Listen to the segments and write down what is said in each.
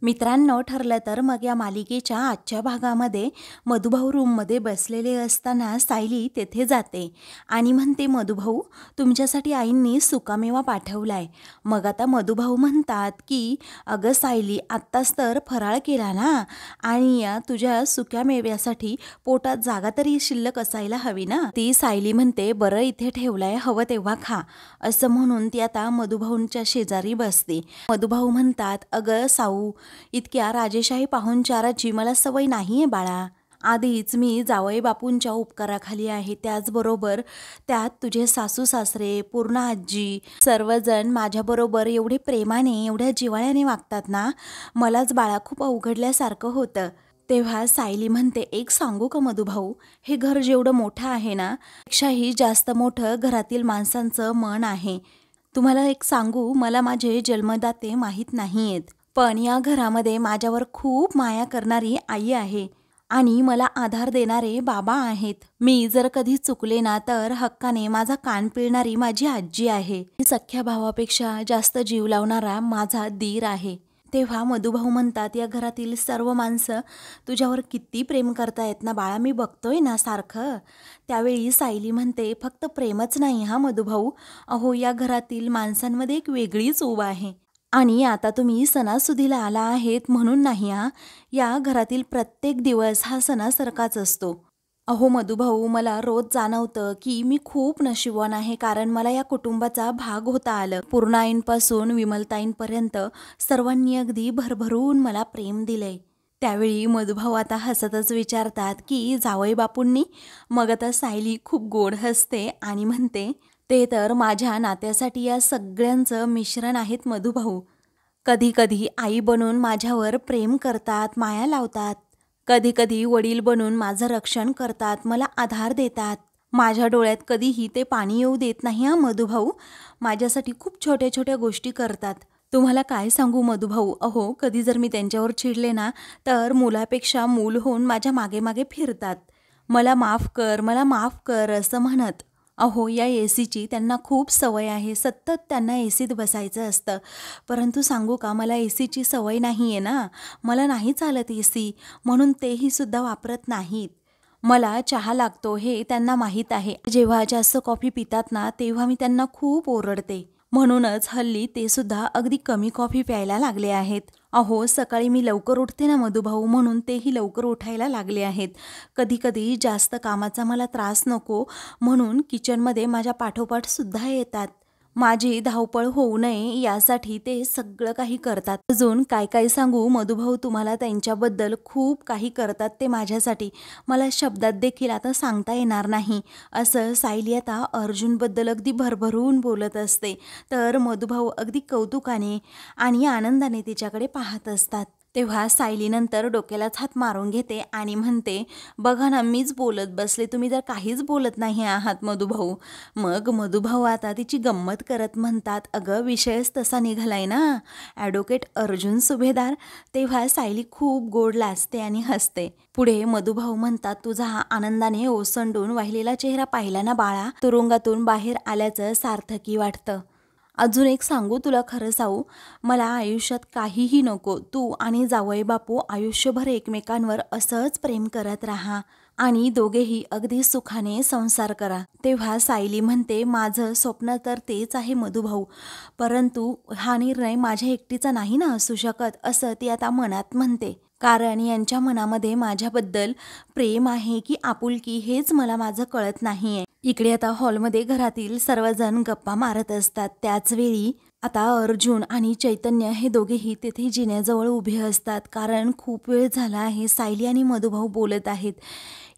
मित्रांनो, ठरलं तर मग या मालिकेच्या आजच्या भागामध्ये मधुभाऊ रूममध्ये बसलेले असताना सायली तेथे जाते आणि म्हणते, मधुभाऊ तुमच्यासाठी आईंनी सुकामेवा पाठवलाय. मग आता मधुभाऊ म्हणतात की अगं सायली, आत्ताच तर फराळ केला ना, आणि या तुझ्या सुक्या मेव्यासाठी पोटात जागा तरी शिल्लक असायला हवी ना. ती सायली म्हणते, बरं इथे ठेवलाय, हवं तेव्हा खा. असं म्हणून ती आता मधुभाऊंच्या शेजारी बसते. मधुभाऊ म्हणतात, अगं साऊ, इतक्या राजेशाही पाहुणचाराची मला सवय नाहीये बाळा. आधीच मी जावई बापूंच्या उपकाराखाली आहे. त्याचबरोबर त्यात तुझे सासू सासरे, पूर्ण आजी, सर्वजण माझ्याबरोबर एवढे प्रेमाने, एवढ्या जिव्हाळ्याने वागतात ना, मलाच बाळा खूप अवघडल्यासारखं होतं. तेव्हा सायली म्हणते, एक सांगू का मधुभाऊ, हे घर जेवढं मोठं आहे ना, पेक्षाही जास्त मोठं घरातील माणसांचं मन आहे. तुम्हाला एक सांगू, मला माझे जन्मदाते माहीत नाहीयेत, पण या घरामध्ये माझ्यावर खूप माया करणारी आई आहे आणि मला आधार देणारे बाबा आहेत. मी जर कधी चुकले ना, तर हक्काने माझा कान पिळणारी माझी आजी आहे. सख्या भावापेक्षा जास्त जीव लावणारा माझा दीर आहे. तेव्हा मधुभाऊ म्हणतात, या घरातील सर्व माणसं तुझ्यावर किती प्रेम करतायत ना बाळा, मी बघतोय ना सारखं. त्यावेळी सायली म्हणते, फक्त प्रेमच नाही हा मधुभाऊ, अहो या घरातील माणसांमध्ये एक वेगळीच ऊब आहे. आणि आता तुम्ही सणासुदीला आला आहेत म्हणून नाही हा, या घरातील प्रत्येक दिवस हा सणासारखाच असतो. अहो मधुभाऊ, मला रोज जाणवतं की मी खूप नशीबवान आहे, कारण मला या कुटुंबाचा भाग होता आलं. पूर्णाईंपासून विमलताईंपर्यंत सर्वांनी अगदी भरभरून मला प्रेम दिलंय. त्यावेळी मधुभाऊ आता हसतच विचारतात की जावई बापूंनी. मग आता सायली खूप गोड हसते आणि म्हणते, ते तर माझ्या नात्यासाठी या सगळ्यांचं मिश्रण आहेत मधुभाऊ. कधी कधी आई बनून माझ्यावर प्रेम करतात, माया लावतात. कधी कधी वडील बनून माझं रक्षण करतात, मला आधार देतात. माझ्या डोळ्यात कधीही ते पाणी येऊ देत नाही हा मधुभाऊ. माझ्यासाठी खूप छोट्या छोट्या गोष्टी करतात. तुम्हाला काय सांगू मधुभाऊ, अहो कधी जर मी त्यांच्यावर चिडले ना, तर मुलापेक्षा मूल होऊन माझ्या मागे मागे फिरतात. मला माफ कर, मला माफ कर असं म्हणत. अहो या एसीची त्यांना खूप सवय आहे, सतत त्यांना एसीत बसायचं असतं. परंतु सांगू का, मला एसीची सवय नाही आहे ना, मला नाही चालत एसी, म्हणून तेही सुद्धा वापरत नाहीत. मला चहा लागतो हे त्यांना माहीत आहे. जेव्हा जास्त कॉफी पितात ना, तेव्हा मी त्यांना खूप ओरडते. म्हणूनच हल्ली ते सुद्धा अगदी कमी कॉफी प्यायला लागले आहेत. अहो सकाळी मी लवकर उठते ना मधुभाऊ, म्हणून तेही लवकर उठायला लागले आहेत. कधी कधी जास्त कामाचा मला त्रास नको म्हणून किचनमध्ये माझ्या पाठोपाठ सुद्धा येतात. माझी धावपळ होऊ नये यासाठी ते सगळं काही करतात. अजून काय काय सांगू मधुभाऊ तुम्हाला, त्यांच्याबद्दल खूप काही करतात ते माझ्यासाठी, मला शब्दात देखील आता सांगता येणार नाही. असं सायली आता अर्जुनबद्दल अगदी भरभरून बोलत असते. तर मधुभाऊ अगदी कौतुकाने आणि आनंदाने तिच्याकडे पाहत असतात. तेव्हा सायलीनंतर डोक्यालाच हात मारून घेते आणि म्हणते, बघा ना मीच बोलत बसले, तुम्ही तर काहीच बोलत नाही आहात मधुभाऊ. मग मधुभाऊ आता तिची गंमत करत म्हणतात, अगं विषयच तसा निघालाय ना, ॲडव्होकेट अर्जुन सुभेदार. तेव्हा सायली खूप गोड लाजते आणि हसते. पुढे मधुभाऊ म्हणतात, तुझा हा आनंदाने ओसंडून वाहिलेला चेहरा पाहिला ना बाळा, तुरुंगातून बाहेर आल्याचं सार्थकी वाटतं. अजून एक सांगू तुला खरं साऊ, मला आयुष्यात काहीही नको, तू आणि जावई बापू आयुष्यभर एकमेकांवर असंच प्रेम करत राहा आणि दोघेही अगदी सुखाने संसार करा. तेव्हा सायली म्हणते, माझं स्वप्न तर तेच आहे मधुभाऊ, परंतु हा निर्णय माझ्या एकटीचा नाही ना असू शकत, असं ती आता मनात म्हणते. कारण यांच्या मनामध्ये माझ्याबद्दल प्रेम आहे की आपुलकी हेच मला माझं कळत नाहीये. इकडे आता हॉलमध्ये घरातील सर्वजण गप्पा मारत असतात. त्याचवेळी आता अर्जुन आणि चैतन्य हे दोघेही तेथे जिन्याजवळ उभे असतात. कारण खूप वेळ झाला आहे सायली आणि मधुभाऊ बोलत आहेत.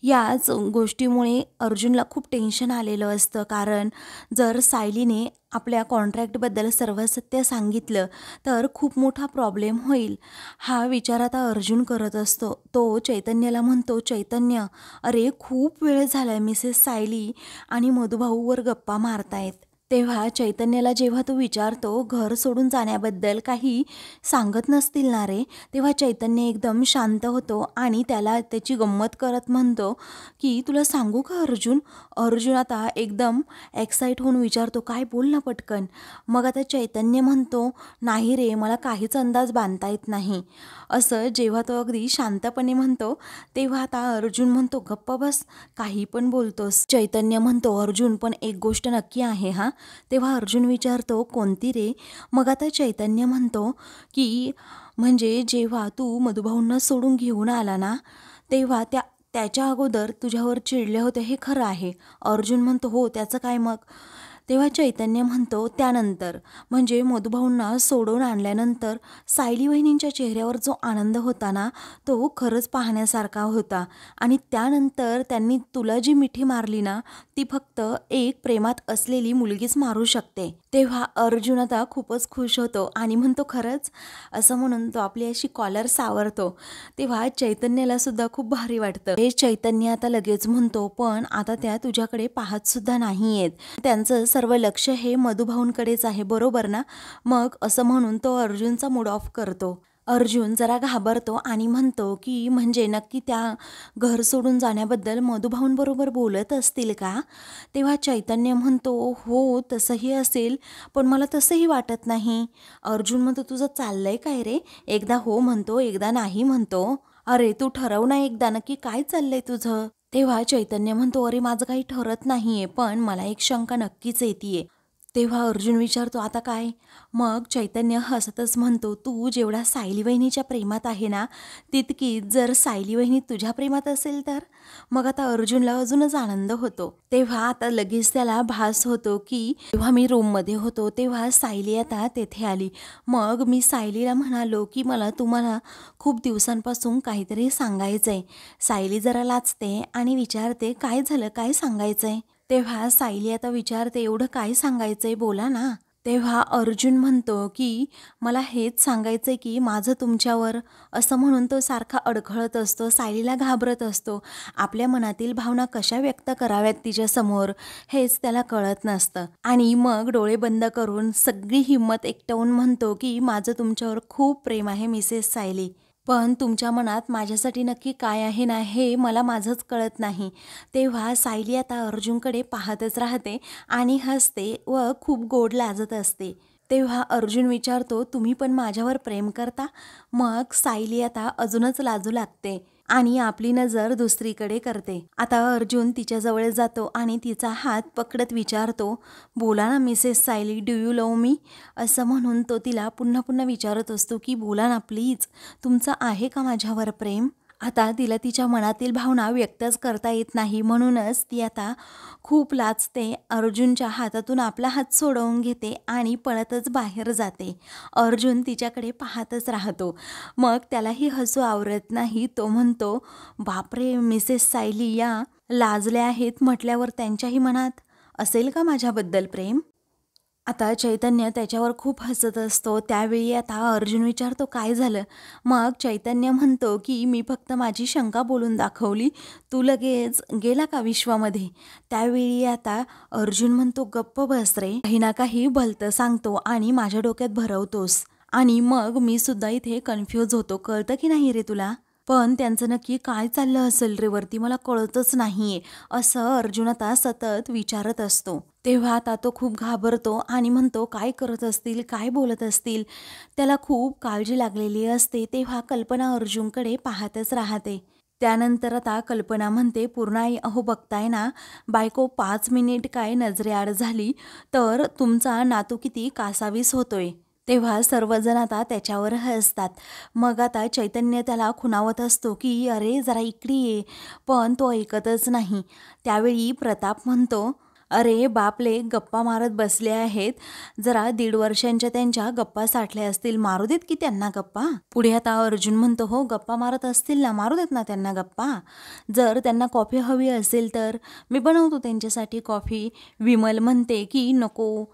याच गोष्टीमुळे अर्जुनला खूप टेन्शन आलेलं असतं. कारण जर सायलीने आपल्या कॉन्ट्रॅक्टबद्दल सर्व सत्य सांगितलं तर खूप मोठा प्रॉब्लेम होईल, हा विचार आता अर्जुन करत असतो. तो चैतन्याला म्हणतो, चैतन्य, अरे खूप वेळ झालाय मिसेस सायली आणि मधुभाऊवर गप्पा मारतायत. तेव्हा चैतन्याला जेव्हा तू विचारतो घर सोडून जाण्याबद्दल काही सांगत नसतील ना रे, तेव्हा चैतन्य एकदम शांत होतो आणि त्याला त्याची गंमत करत म्हणतो की तुला सांगू का अर्जुन? अर्जुन आता एकदम एक्साईट होऊन विचारतो, काय बोल ना पटकन. मग आता चैतन्य म्हणतो, नाही रे, मला काहीच अंदाज बांधता येत नाही. असं जेव्हा तो अगदी शांतपणे म्हणतो तेव्हा आता अर्जुन म्हणतो, गप्प बस, काही पण बोलतोस. चैतन्य म्हणतो, अर्जुन पण एक गोष्ट नक्की आहे हा. तेव्हा अर्जुन विचारतो, कोणती रे? मग आता चैतन्य म्हणतो की म्हणजे जेव्हा तू मधुभाऊंना सोडून घेऊन आला ना, तेव्हा त्याच्या अगोदर तुझ्यावर चिडले होते हे खरं आहे. अर्जुन म्हणतो, हो, त्याचं काय मग? तेव्हा चैतन्य म्हणतो, त्यानंतर म्हणजे मधुभाऊंना सोडून आणल्यानंतर सायली वहिनींच्या चेहऱ्यावर जो आनंद होता ना, तो खरंच पाहण्यासारखा होता. आणि त्यानंतर त्यांनी तुला जी मिठी मारली ना, ती फक्त एक प्रेमात असलेली मुलगीच मारू शकते. तेव्हा अर्जुन आता खूपच खुश होतो आणि म्हणतो, खरंच? असं म्हणून तो आपली अशी कॉलर सावरतो. तेव्हा चैतन्याला सुद्धा खूप भारी वाटतं. हे चैतन्य आता लगेच म्हणतो, पण आता त्या तुझ्याकडे पाहत सुद्धा नाही आहेत. त्यांचं सर्व लक्ष हे मधुभाऊंकडेच आहे, बरोबर ना? मग असं म्हणून तो अर्जुनचा मूड ऑफ करतो. अर्जुन जरा घाबरतो आणि म्हणतो की म्हणजे नक्की त्या घर सोडून जाण्याबद्दल मधुभाऊंबरोबर बोलत असतील का? तेव्हा चैतन्य म्हणतो, हो, तसंही असेल, पण मला तसंही वाटत नाही. अर्जुन म्हणतो, तुझं चाललंय काय रे? एकदा हो म्हणतो, एकदा नाही म्हणतो. अरे तू ठरव ना एकदा, नक्की काय चाललंय तुझं? तेव्हा चैतन्य म्हणतो, अरे माझं काही ठरत नाहीये, पण मला एक शंका नक्कीच येतीये. तेव्हा अर्जुन विचारतो, आता काय? मग चैतन्य हसतच म्हणतो, तू जेवढा सायली वहिनीच्या प्रेमात आहे ना, तितकीच जर सायली वहिनी तुझ्या प्रेमात असेल तर? मग आता अर्जुनला अजूनच आनंद होतो. तेव्हा आता लगेच त्याला भास होतो की जेव्हा मी रूममध्ये होतो तेव्हा सायली आता तेथे आली. मग मी सायलीला म्हणालो की मला तुम्हाला खूप दिवसांपासून काहीतरी सांगायचंय. सायली जरा लाजते आणि विचारते, काय झालं, काय सांगायचंय? तेव्हा सायली आता विचारते, एवढं काय सांगायचंय, बोला ना. तेव्हा अर्जुन म्हणतो की मला हेच सांगायचंय की माझं तुमच्यावर, असं म्हणून तो सारखा अडखळत असतो, सायलीला घाबरत असतो. आपल्या मनातील भावना कशा व्यक्त कराव्यात तिच्यासमोर हेच त्याला कळत नसतं. आणि मग डोळे बंद करून सगळी हिंमत एकटवून म्हणतो की माझं तुमच्यावर खूप प्रेम आहे मिसेस सायली, पण तुमच्या मनात माझ्यासाठी नक्की काय आहे ना, हे मला माझंच कळत नाही. तेव्हा सायली आता अर्जुनकडे पाहतच राहते आणि हसते व खूप गोड लाजत असते. तेव्हा अर्जुन विचारतो, तुम्ही पण माझ्यावर प्रेम करता? मग सायली आता अजूनच लाजू लागते आणि आपली नजर दुसरीकडे करते. आता अर्जुन तिच्याजवळ जातो आणि तिचा हात पकडत विचारतो, बोला ना Mrs Sayali, do you love me? असं म्हणून तो तिला पुन्हा पुन्हा विचारत असतो की बोला ना प्लीज, तुमचं आहे का माझ्यावर प्रेम? आता तिला तिच्या मनातील भावना व्यक्तच करता येत नाही, म्हणूनच ती आता खूप लाजते. अर्जुनच्या हातातून आपला हात सोडवून घेते आणि पळतच बाहेर जाते. अर्जुन तिच्याकडे पाहतच राहतो. मग त्यालाही हसू आवरत नाही. तो म्हणतो, बापरे, मिसेस सायली या लाजल्या आहेत म्हटल्यावर त्यांच्याही मनात असेल का माझ्याबद्दल प्रेम? आता चैतन्य त्याच्यावर खूप हसत असतो. त्यावेळी आता अर्जुन विचारतो, काय झालं? मग चैतन्य म्हणतो की मी फक्त माझी शंका बोलून दाखवली, तू लगेच गेला का विश्वामध्ये? त्यावेळी आता अर्जुन म्हणतो, गप्प बस रे, काही ना काही भलतं सांगतो आणि माझ्या डोक्यात भरवतोस आणि मग मी सुद्धा इथे कन्फ्यूज होतो, कळतं की नाही रे तुला? पण त्यांचं नक्की काय चाललं असेल रे वरती, मला कळतच नाहीये, असं अर्जुन आता सतत विचारत असतो. तेव्हा आता तो खूप घाबरतो आणि म्हणतो, काय करत असतील, काय बोलत असतील? त्याला खूप काळजी लागलेली असते. तेव्हा कल्पना अर्जुनकडे पाहतच राहते. त्यानंतर आता कल्पना म्हणते, पूर्णाई, अहो बघताय ना, बायको 5 मिनिट काय नजरेआड झाली तर तुमचा नातू किती कासावीस होतोय. तेव्हा सर्वजण आता त्याच्यावर हसतात. मग आता चैतन्य त्याला खुणावत असतो की अरे जरा इकडे ये, पण तो ऐकतच नाही. त्यावेळी प्रताप म्हणतो, अरे बापले, गप्पा मारत बसले आहेत, जरा 1.5 वर्षांच्या त्यांच्या गप्पा साठल्या असतील, मारू देत की त्यांना गप्पा. पुढे आता अर्जुन म्हणतो, हो गप्पा मारत असतील ना, मारू देत ना त्यांना गप्पा. जर त्यांना कॉफी हवी असेल तर मी बनवतो त्यांच्यासाठी कॉफी. विमल म्हणते की नको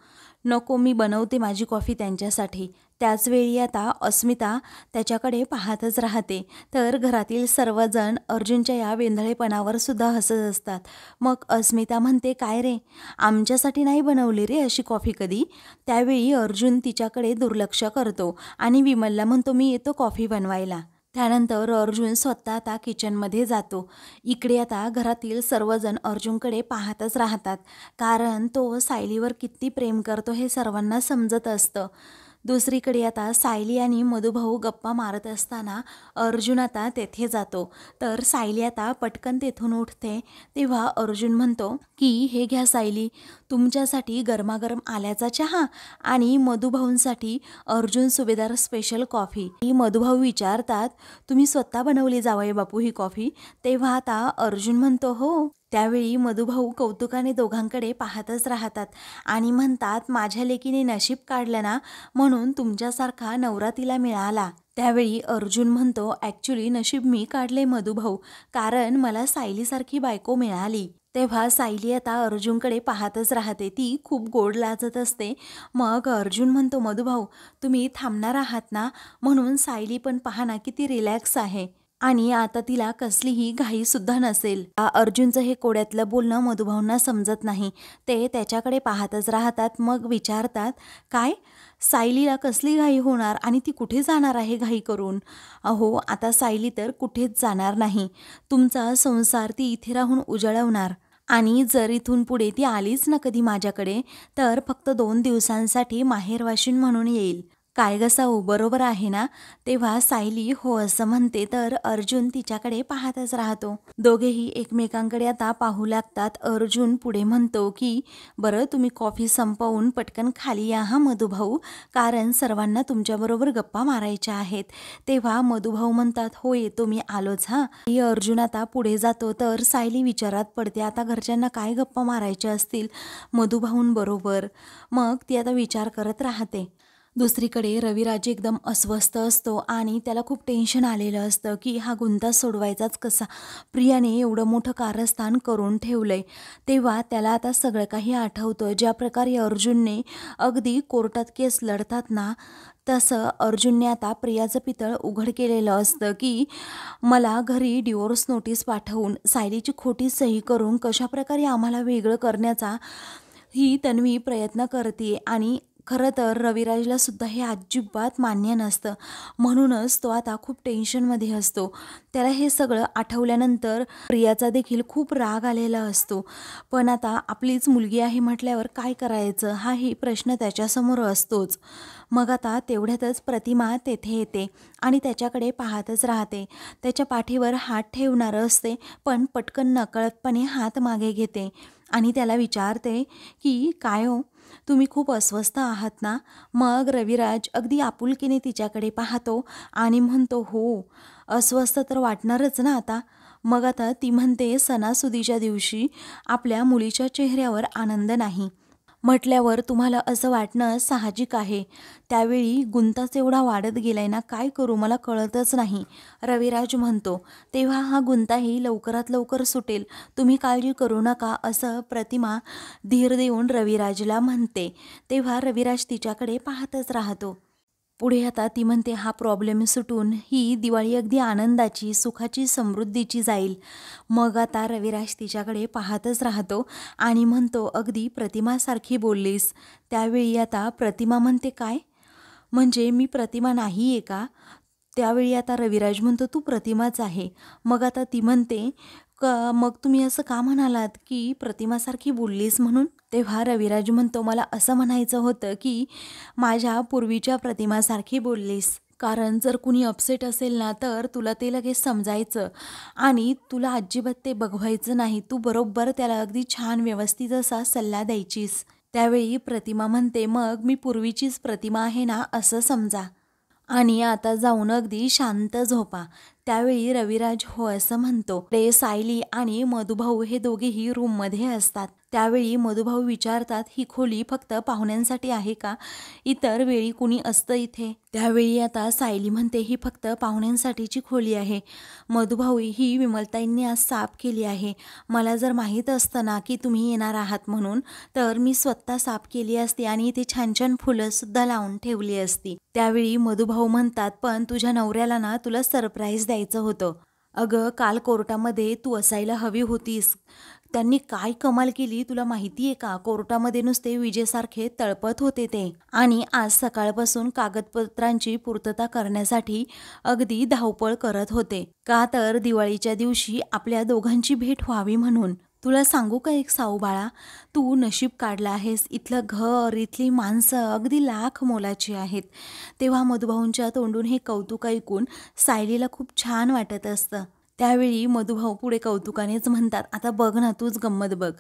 नको, मी बनवते माझी कॉफी त्यांच्यासाठी. त्याचवेळी आता अस्मिता त्याच्याकडे पाहतच राहते. तर घरातील सर्वजण अर्जुनच्या या वेंधळेपणावर सुद्धा हसत असतात. मग अस्मिता म्हणते, काय रे, आमच्यासाठी नाही बनवली रे अशी कॉफी कधी? त्यावेळी अर्जुन तिच्याकडे दुर्लक्ष करतो आणि विमलला म्हणतो, मी येतो कॉफी बनवायला. त्यानंतर अर्जुन स्वतः आता किचनमध्ये जातो. इकडे आता घरातील सर्वजण अर्जुनकडे पाहतच राहतात, कारण तो सायलीवर किती प्रेम करतो हे सर्वांना समजत असतं. दुसरीकडे आता सायली आणि मधुभाऊ गप्पा मारत असताना अर्जुन आता तेथे जातो. तर सायली आता पटकन तेथून उठते. तेव्हा अर्जुन म्हणतो की हे घ्या सायली, तुमच्यासाठी गरमागरम आल्याचा चहा आणि मधुभाऊंसाठी अर्जुन सुभेदार स्पेशल कॉफी. मधुभाऊ विचारतात, तुम्ही स्वतः बनवली जावई बापू ही कॉफी? तेव्हा आता अर्जुन म्हणतो, हो. त्यावेळी मधुभाऊ कौतुकाने दोघांकडे पाहतच राहतात आणि म्हणतात, माझ्या लेकीने नशीब काढलं ना, म्हणून तुमच्यासारखा नवरा तिला मिळाला. त्यावेळी अर्जुन म्हणतो, ॲक्च्युली नशीब मी काढले मधुभाऊ, कारण मला सायलीसारखी बायको मिळाली. तेव्हा सायली आता अर्जुनकडे पाहतच राहते. ती खूप गोड लाजत असते. मग अर्जुन म्हणतो, मधुभाऊ तुम्ही थांबणार आहात ना, म्हणून सायली पण पहा ना किती रिलॅक्स आहे आणि आता तिला कसलीही घाईसुद्धा नसेल. अर्जुनचं हे कोड्यातलं बोलणं मधुभाऊंना समजत नाही. ते त्याच्याकडे पाहतच राहतात. मग विचारतात, काय सायलीला कसली घाई होणार आणि ती कुठे जाणार आहे घाई करून? अहो, आता सायली तर कुठेच जाणार नाही. तुमचा संसार ती इथे राहून उजळवणार आणि जर इथून पुढे ती आलीच ना कधी माझ्याकडे, तर फक्त 2 दिवसांसाठी माहेरवाशीण म्हणून येईल. काय ग साऊ, बरोबर आहे ना? तेव्हा सायली हो असं म्हणते. तर अर्जुन तिच्याकडे पाहतच राहतो. दोघेही एकमेकांकडे आता पाहू लागतात. अर्जुन पुढे म्हणतो की बरं, तुम्ही कॉफी संपवून पटकन खाली या हा मधुभाऊ, कारण सर्वांना तुमच्याबरोबर गप्पा मारायच्या आहेत. तेव्हा मधुभाऊ म्हणतात, हो येतो मी, आलोच हा. अर्जुन आता पुढे जातो. तर सायली विचारात पडते, आता घरच्यांना काय गप्पा मारायच्या असतील मधुभाऊंबरोबर? मग ती आता विचार करत राहते. दुसरीकडे रविराज एकदम अस्वस्थ असतो आणि त्याला खूप टेन्शन आलेलं असतं की हा गुंता सोडवायचाच कसा, प्रियाने एवढं मोठं कारस्थान करून ठेवलंय. तेव्हा त्याला आता सगळं काही आठवतं. ज्या प्रकारे अर्जुनने अगदी कोर्टात केस लढतात ना, तसं अर्जुनने आता प्रियाचं पितळ उघड केलेलं असतं की मला घरी डिवोर्स नोटीस पाठवून सायलीची खोटी सही करून कशाप्रकारे आम्हाला वेगळं करण्याचा ही तन्वी प्रयत्न करते. आणि खरं तर रविराजला सुद्धा हे अजिबात मान्य नसतं. म्हणूनच तो आता खूप टेन्शनमध्ये असतो. त्याला हे सगळं आठवल्यानंतर प्रियाचा देखील खूप राग आलेला असतो. पण आता आपलीच मुलगी आहे म्हटल्यावर काय करायचं हाही प्रश्न त्याच्यासमोर असतोच. मग आता तेवढ्यातच प्रतिमा तेथे येते आणि त्याच्याकडे पाहतच राहते. त्याच्या पाठीवर हात ठेवणार असते, पण पटकन नकळतपणे हात मागे घेते आणि त्याला विचारते की काय हो, तुम्ही खूप अस्वस्थ आहात ना? मग रविराज अगदी आपुलकीने तिच्याकडे पाहतो आणि म्हणतो, हो अस्वस्थ तर वाटणारच ना आता. मग आता ती म्हणते, सणासुदीच्या दिवशी आपल्या मुलीच्या चेहऱ्यावर आनंद नाही म्हटल्यावर तुम्हाला असं वाटणं साहजिक आहे. त्यावेळी गुंताच एवढा वाढत गेलाय ना, काय करू मला कळतच नाही, रविराज म्हणतो. तेव्हा हा गुंताही लवकरात लवकर सुटेल, तुम्ही काळजी करू नका असं प्रतिमा धीर देऊन रविराजला म्हणते. तेव्हा रविराज तिच्याकडे पाहतच राहतो. पुढे आता ती म्हणते, हा प्रॉब्लेम सुटून ही दिवाळी अगदी आनंदाची, सुखाची, समृद्धीची जाईल. मग आता रविराज तिच्याकडे पाहतच राहतो आणि म्हणतो, अगदी प्रतिमासारखी बोललीस. त्यावेळी आता प्रतिमा म्हणते, काय म्हणजे मी प्रतिमा नाही आहे का? त्यावेळी आता रविराज म्हणतो, तू प्रतिमाच आहे. मग आता ती म्हणते, मग तुम्ही असं का म्हणालात की प्रतिमासारखी बोललीस म्हणून? तेव्हा रविराज म्हणतो, मला असं म्हणायचं होतं की माझ्या पूर्वीच्या प्रतिमासारखी बोललीस. कारण जर कुणी अपसेट असेल ना, तर तुला ते लगेच समजायचं आणि तुला अजिबात ते बघवायचं नाही. तू बरोबर त्याला अगदी छान व्यवस्थित असा सल्ला द्यायचीस. त्यावेळी प्रतिमा म्हणते, मग मी पूर्वीचीच प्रतिमा आहे ना असं समजा आणि आता जाऊन अगदी शांत झोपा. त्यावेळी रविराज हो असं म्हणतो. रे सायली आणि मधुभाऊ हे दोघेही रूममध्ये असतात. त्यावेळी मधुभाऊ विचारतात, ही खोली फक्त पाहुण्यांसाठी आहे का? इतर वेळी कुणी असतं इथे? त्यावेळी आता सायली म्हणते, ही फक्त पाहुण्यांसाठीची खोली आहे. मधुभाऊ, ही विमलताईंनी आज साफ केली आहे. मला जर माहीत असतं ना की तुम्ही येणार आहात म्हणून, तर मी स्वतः साफ केली असती आणि इथे छान छान फुलं सुद्धा लावून ठेवली असती. त्यावेळी मधुभाऊ म्हणतात, पण तुझ्या नवऱ्याला ना तुला सरप्राईज द्यायचं होतं. अगं, काल कोर्टामध्ये तू असायला हवी होतीस. त्यांनी काय कमाल केली तुला माहिती आहे का? कोर्टामध्ये नुसते विजेसारखे तळपत होते ते. आणि आज सकाळपासून कागदपत्रांची पूर्तता करण्यासाठी अगदी धावपळ करत होते. का तर दिवाळीच्या दिवशी आपल्या दोघांची भेट व्हावी म्हणून. तुला सांगू का एक साऊबाळा, तू नशीब काढला आहेस. इथलं घर, इथली माणसं अगदी लाख मोलाची आहेत. तेव्हा मधुभाऊंच्या तोंडून हे कौतुक ऐकून सायलीला खूप छान वाटत असतं. त्यावेळी मधुभाऊ पुढे कौतुकानेच म्हणतात, आता बघ ना, तूच गंमत बघ.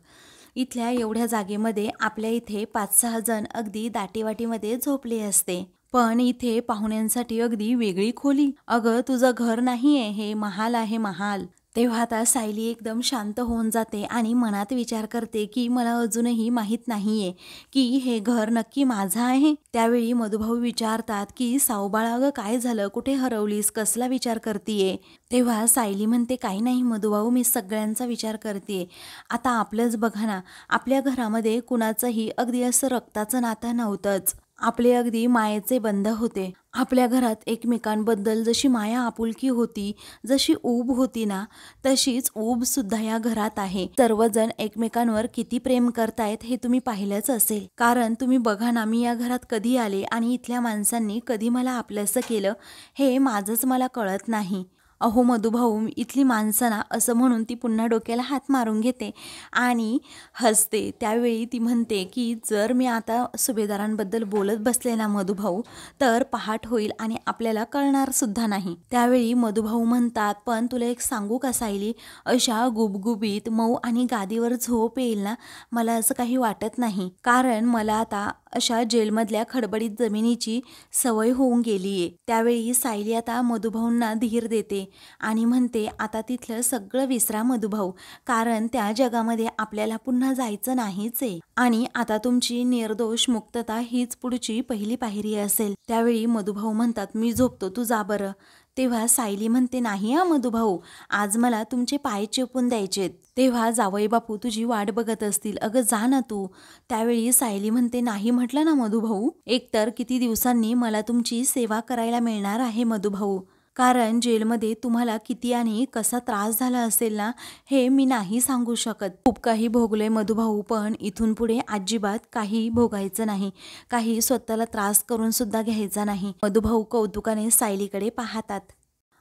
इथल्या एवढ्या जागेमध्ये आपल्या इथे 5-6 जण अगदी दाटीवाटीमध्ये झोपले असते, पण इथे पाहुण्यांसाठी अगदी वेगळी खोली. अगं, तुझं घर नाहीये हे, महाल आहे, महाल. तेव्हा आता सायली एकदम शांत होऊन जाते आणि मनात विचार करते की मला अजूनही माहीत नाहीये की हे घर नक्की माझं आहे. त्यावेळी मधुभाऊ विचारतात की साऊबाळा, अगं काय झालं, कुठे हरवलीस, कसला विचार करतीये? तेव्हा सायली म्हणते, काही नाही मधुभाऊ, मी सगळ्यांचा विचार करते. आता आपलंच बघा ना, आपल्या घरामध्ये कुणाचंही अगदी असं रक्ताचं नातं नव्हतंच. आपले अगदी मायेचे बंध होते. आपल्या घरात एकमेकांबद्दल जशी माया आपुलकी होती, जशी ऊब होती ना, तशीच ऊब सुद्धा या घरात आहे. सर्वजण एकमेकांवर किती प्रेम करतायत हे तुम्ही पाहिलंच असेल. कारण तुम्ही बघा ना, मी या घरात कधी आले आणि इथल्या माणसांनी कधी मला आपलंसं केलं हे माझंच मला कळत नाही. अहो मधुभाऊ, इथली माणसं ना, असं म्हणून ती पुन्हा डोक्याला हात मारून घेते आणि हसते. त्यावेळी ती म्हणते की जर मी आता सुभेदारांबद्दल बोलत बसले ना मधुभाऊ, तर पहाट होईल आणि आपल्याला कळणार सुद्धा नाही. त्यावेळी मधुभाऊ म्हणतात, पण तुला एक सांगू का सायली, अशा गुबगुबीत मऊ आणि गादीवर झोप येईल ना, मला असं काही वाटत नाही. कारण मला आता अशा जेलमधल्या खडबडीत जमिनीची सवय होऊन गेलीये. त्यावेळी सायली आता मधुभाऊंना धीर देते आणि म्हणते, आता तिथलं सगळं विसरा मधुभाऊ, कारण त्या जगामध्ये आपल्याला पुन्हा जायचं नाहीच आहे आणि आता तुमची निर्दोष मुक्तता हीच पुढची पहिली पायरी असेल. त्यावेळी मधुभाऊ म्हणतात, मी झोपतो, तू जा बरं. तेव्हा सायली म्हणते, नाही हा मधुभाऊ, आज मला तुमचे पाय चेपून द्यायचेत. तेव्हा जावई बापू तुझी वाट बघत असतील, अगं जा ना तू. त्यावेळी सायली म्हणते, नाही म्हटलं ना मधुभाऊ, एकतर किती दिवसांनी मला तुमची सेवा करायला मिळणार आहे मधुभाऊ. कारण जेलमध्ये तुम्हाला किती आणि कसा त्रास झाला असेल ना, हे मी नाही सांगू शकत. खूप काही भोगले मधुभाऊ, पण इथून पुढे अजिबात काही भोगायचं नाही, काही स्वतःला त्रास करून सुद्धा घ्यायचा नाही. मधुभाऊ कौतुकाने सायलीकडे पाहतात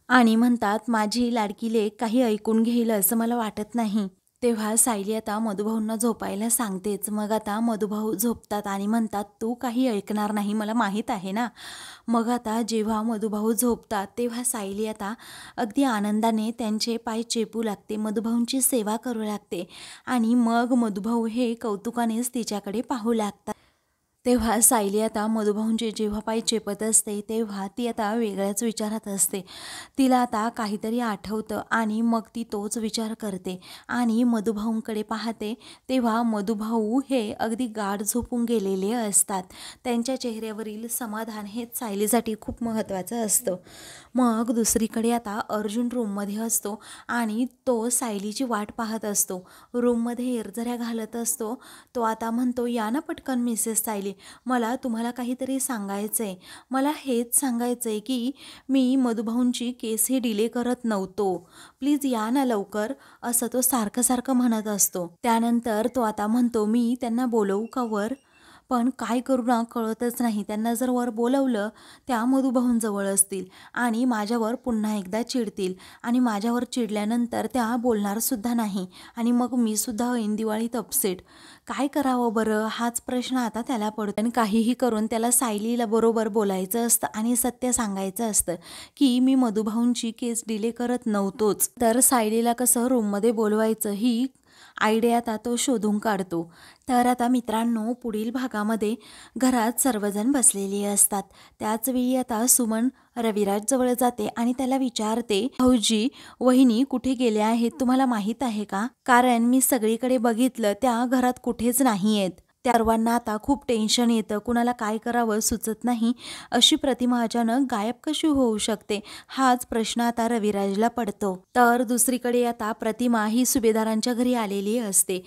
आणि म्हणतात, माझी लाडकी लेक काही ऐकून घेईल असं मला वाटत नाही. तेव्हा सायली आता मधुभाऊंना झोपायला सांगतेच. मग आता मधुभाऊ झोपतात आणि म्हणतात, तू काही ऐकणार नाही, मला माहीत आहे ना. मग आता जेव्हा मधुभाऊ झोपतात तेव्हा सायली आता अगदी आनंदाने त्यांचे पाय चेपू लागते, मधुभाऊंची सेवा करू लागते आणि मग मधुभाऊ हे कौतुकानेच तिच्याकडे पाहू लागतात. तेव्हा सायली आता मधुभाऊंचे जेव्हा पाय चेपत असते तेव्हा ती आता वेगळ्याच विचारात असते. तिला आता काहीतरी आठवतं आणि मग ती तोच विचार करते आणि मधुभाऊंकडे पाहते. तेव्हा मधुभाऊ हे अगदी गाढ झोपून गेलेले असतात. त्यांच्या चेहऱ्यावरील समाधान हे सायलीसाठी खूप महत्त्वाचं असतं. मग दुसरीकडे आता अर्जुन रूममध्ये असतो आणि तो सायलीची वाट पाहत असतो. रूममध्ये इरझऱ्या घालत असतो. तो आता म्हणतो, या ना पटकन मिसेस सायली, मला तुम्हाला काहीतरी सांगायचं आहे. मला हेच सांगायचं आहे की मी मधुभाऊंची केस ही डिले करत नव्हतो, प्लीज या ना लवकर, असं तो सारखं सारखं म्हणत असतो. त्यानंतर तो आता म्हणतो, मी त्यांना बोलवू का वर? पण काय करू ना कळतच नाही. त्यांना जर वर बोलवलं, त्या मधुभाऊंजवळ असतील आणि माझ्यावर पुन्हा एकदा चिडतील आणि माझ्यावर चिडल्यानंतर त्या बोलणारसुद्धा नाही आणि मग मी सुद्धा ऐन दिवाळीत अपसेट. काय करावं बरं, हाच प्रश्न आता त्याला पडतो. आणि काहीही करून त्याला सायलीला बरोबर बोलायचं असतं आणि सत्य सांगायचं असतं की मी मधुभाऊंची केस डिले करत नव्हतोच. तर सायलीला कसं रूममध्ये बोलवायचं ही आयडिया आता तो शोधून काढतो. तर आता मित्रांनो, पुढील भागामध्ये घरात सर्वजण बसलेली असतात. त्याच वेळी आता सुमन रविराज जवळ जाते आणि त्याला विचारते, भाऊजी, वहिनी कुठे गेल्या आहेत तुम्हाला माहीत आहे का? कारण मी सगळीकडे बघितलं, त्या घरात कुठेच नाही आहेत. त्या सर्वांना आता खूप टेन्शन येतं, कुणाला काय करावं सुचत नाही. अशी प्रतिमा अचानक गायब कशी होऊ शकते, हाच प्रश्न आता रविराजला पडतो. तर दुसरीकडे आता प्रतिमा ही सुभेदारांच्या घरी आलेली असते.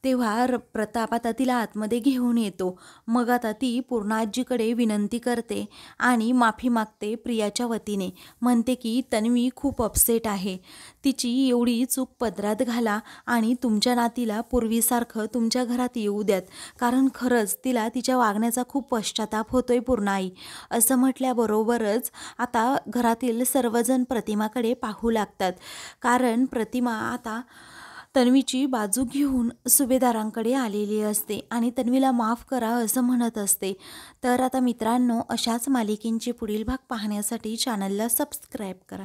तेव्हा प्रताप आता तिला आतमध्ये घेऊन येतो. मग आता ती पूर्ण आजीकडे विनंती करते आणि माफी मागते प्रियाच्या वतीने. म्हणते की तन्वी खूप अपसेट आहे, तिची एवढी चूक पदरात घाला आणि तुमच्या नातीला पूर्वीसारखं तुमच्या घरात येऊ द्यात, कारण खरंच तिला तिच्या वागण्याचा खूप पश्चाताप होतोय पूर्णाई. असं म्हटल्याबरोबरच आता घरातील सर्वजण प्रतिमाकडे पाहू लागतात, कारण प्रतिमा आता तन्वीची बाजू घेऊन सुभेदारांकडे आलेली असते आणि तन्वीला माफ करा असं म्हणत असते. तर आता मित्रांनो, अशाच मालिकेंचे पुढील भाग पाहण्यासाठी चॅनलला सबस्क्राईब करा.